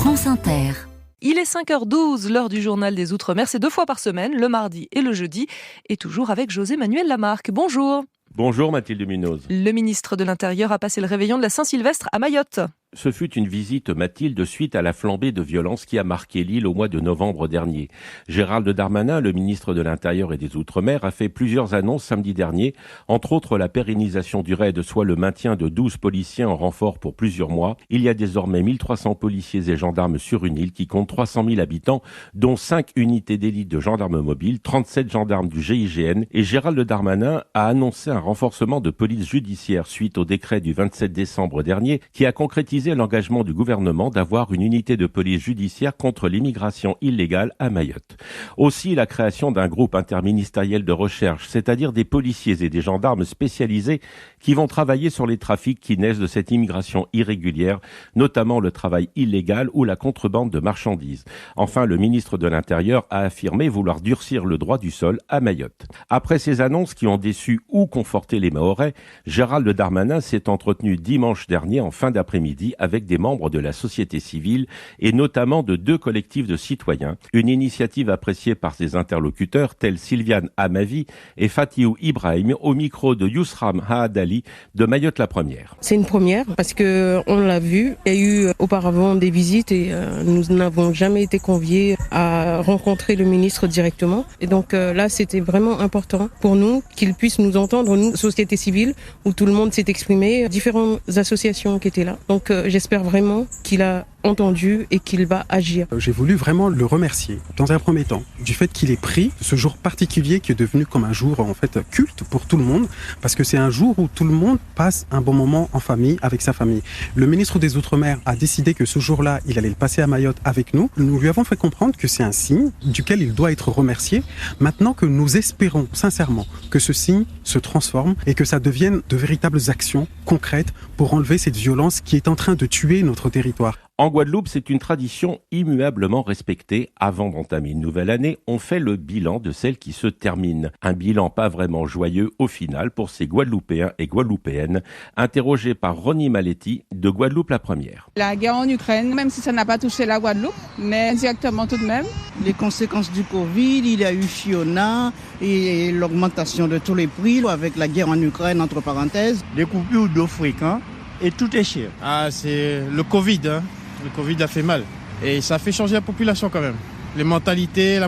France Inter. Il est 5h12, l'heure du journal des Outre-mer. C'est 2 fois par semaine, le mardi et le jeudi. Et toujours avec José Manuel Lamarque. Bonjour. Bonjour Mathilde Munoz. Le ministre de l'Intérieur a passé le réveillon de la Saint-Sylvestre à Mayotte. Ce fut une visite, Mathilde, suite à la flambée de violence qui a marqué l'île au mois de novembre dernier. Gérald Darmanin, le ministre de l'Intérieur et des Outre-mer, a fait plusieurs annonces samedi dernier, entre autres la pérennisation du raid, soit le maintien de 12 policiers en renfort pour plusieurs mois. Il y a désormais 1300 policiers et gendarmes sur une île qui compte 300 000 habitants, dont 5 unités d'élite de gendarmes mobiles, 37 gendarmes du GIGN. Et Gérald Darmanin a annoncé un renforcement de police judiciaire suite au décret du 27 décembre dernier qui a concrétisé l'engagement du gouvernement d'avoir une unité de police judiciaire contre l'immigration illégale à Mayotte. Aussi la création d'un groupe interministériel de recherche, c'est-à-dire des policiers et des gendarmes spécialisés qui vont travailler sur les trafics qui naissent de cette immigration irrégulière, notamment le travail illégal ou la contrebande de marchandises. Enfin, le ministre de l'Intérieur a affirmé vouloir durcir le droit du sol à Mayotte. Après ces annonces qui ont déçu ou conforté les Mahorais, Gérald Darmanin s'est entretenu dimanche dernier en fin d'après-midi avec des membres de la société civile et notamment de 2 collectifs de citoyens. Une initiative appréciée par ses interlocuteurs tels Sylviane Amavi et Fatiou Ibrahim au micro de Yousram Haadali de Mayotte la Première. C'est une première parce que on l'a vu, il y a eu auparavant des visites et nous n'avons jamais été conviés à rencontrer le ministre directement. Et donc là, c'était vraiment important pour nous qu'il puisse nous entendre, nous, société civile, où tout le monde s'est exprimé, différentes associations qui étaient là. Donc j'espère vraiment qu'il a entendu et qu'il va agir. J'ai voulu vraiment le remercier, dans un premier temps, du fait qu'il ait pris ce jour particulier qui est devenu comme un jour en fait culte pour tout le monde, parce que c'est un jour où tout le monde passe un bon moment en famille, avec sa famille. Le ministre des Outre-mer a décidé que ce jour-là, il allait le passer à Mayotte avec nous. Nous lui avons fait comprendre que c'est un signe duquel il doit être remercié. Maintenant que nous espérons sincèrement que ce signe se transforme et que ça devienne de véritables actions concrètes pour enlever cette violence qui est en train de tuer notre territoire. En Guadeloupe, c'est une tradition immuablement respectée. Avant d'entamer une nouvelle année, on fait le bilan de celle qui se termine. Un bilan pas vraiment joyeux au final pour ces Guadeloupéens et Guadeloupéennes, interrogés par Ronnie Maletti de Guadeloupe la Première. La guerre en Ukraine, même si ça n'a pas touché la Guadeloupe, mais indirectement tout de même. Les conséquences du Covid, il y a eu Fiona et l'augmentation de tous les prix avec la guerre en Ukraine, entre parenthèses. Des coupures d'eau fréquentes et tout est cher. C'est le Covid, Le Covid a fait mal et ça a fait changer la population quand même. La mentalité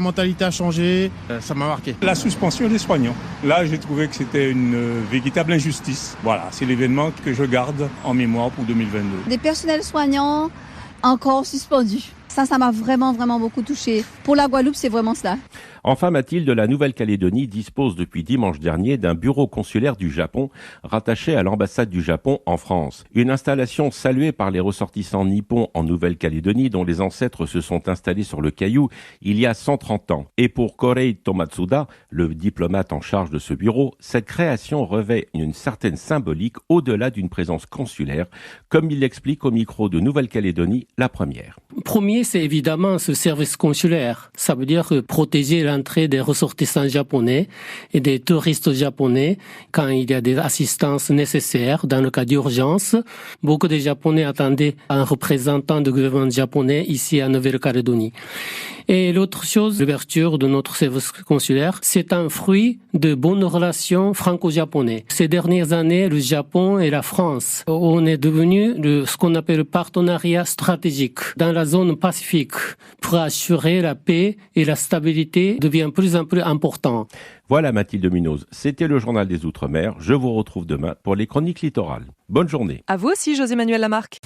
a changé, ça m'a marqué. La suspension des soignants, là j'ai trouvé que c'était une véritable injustice. Voilà, c'est l'événement que je garde en mémoire pour 2022. Des personnels soignants encore suspendus. Ça m'a vraiment beaucoup touché. Pour la Guadeloupe, c'est vraiment cela. Enfin, Mathilde, la Nouvelle-Calédonie dispose depuis dimanche dernier d'un bureau consulaire du Japon rattaché à l'ambassade du Japon en France. Une installation saluée par les ressortissants nippons en Nouvelle-Calédonie dont les ancêtres se sont installés sur le Caillou il y a 130 ans. Et pour Korei Tomatsuda, le diplomate en charge de ce bureau, cette création revêt une certaine symbolique au-delà d'une présence consulaire, comme il l'explique au micro de Nouvelle-Calédonie la Première. Premier, c'est évidemment ce service consulaire. Ça veut dire protéger l'entrée des ressortissants japonais et des touristes japonais quand il y a des assistances nécessaires dans le cas d'urgence. Beaucoup de Japonais attendaient un représentant du gouvernement japonais ici à Nouvelle-Calédonie. Et l'autre chose, l'ouverture de notre service consulaire, c'est un fruit de bonnes relations franco-japonaises. Ces dernières années, le Japon et la France, on est devenu ce qu'on appelle le partenariat stratégique dans la zone Pacifique pour assurer la paix et la stabilité devient plus en plus important. Voilà Mathilde Munoz, c'était le journal des Outre-mer. Je vous retrouve demain pour les chroniques littorales. Bonne journée. À vous aussi, José Manuel Lamarque.